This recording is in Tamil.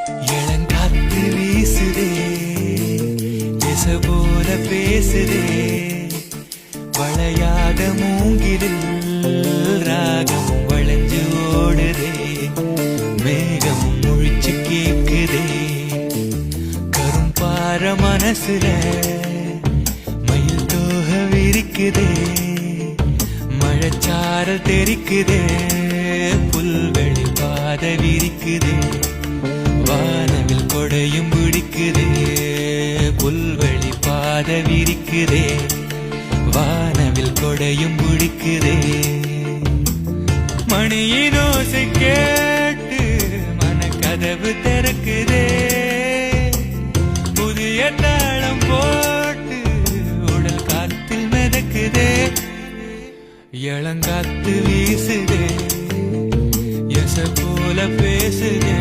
இளங்காத்து வீசுதே திச போல பேசுதே வளையாத மூங்கிலில் ராகம் வளைஞ்சு ஓடுதே மேகம் முழிச்சு கேக்குதே கரும்பார மனசுல மயில் தோக விரிக்குதே மழைச்சாரல் தெரிக்குதே புல்வெளி பாத விரிக்குதே வானவில் கொடையும் பிடிக்குதே புல்வெளி பாத விரிக்குதே வானவில் கொடையும் பிடிக்குதே மணியின் ஓசை கேட்டு மனக்கதவு திறக்குதே புதிய தாளம் போட்டு உடல் காத்தில் மிதக்குதே இளங்காத்து வீசுதே எச போல பேசுதே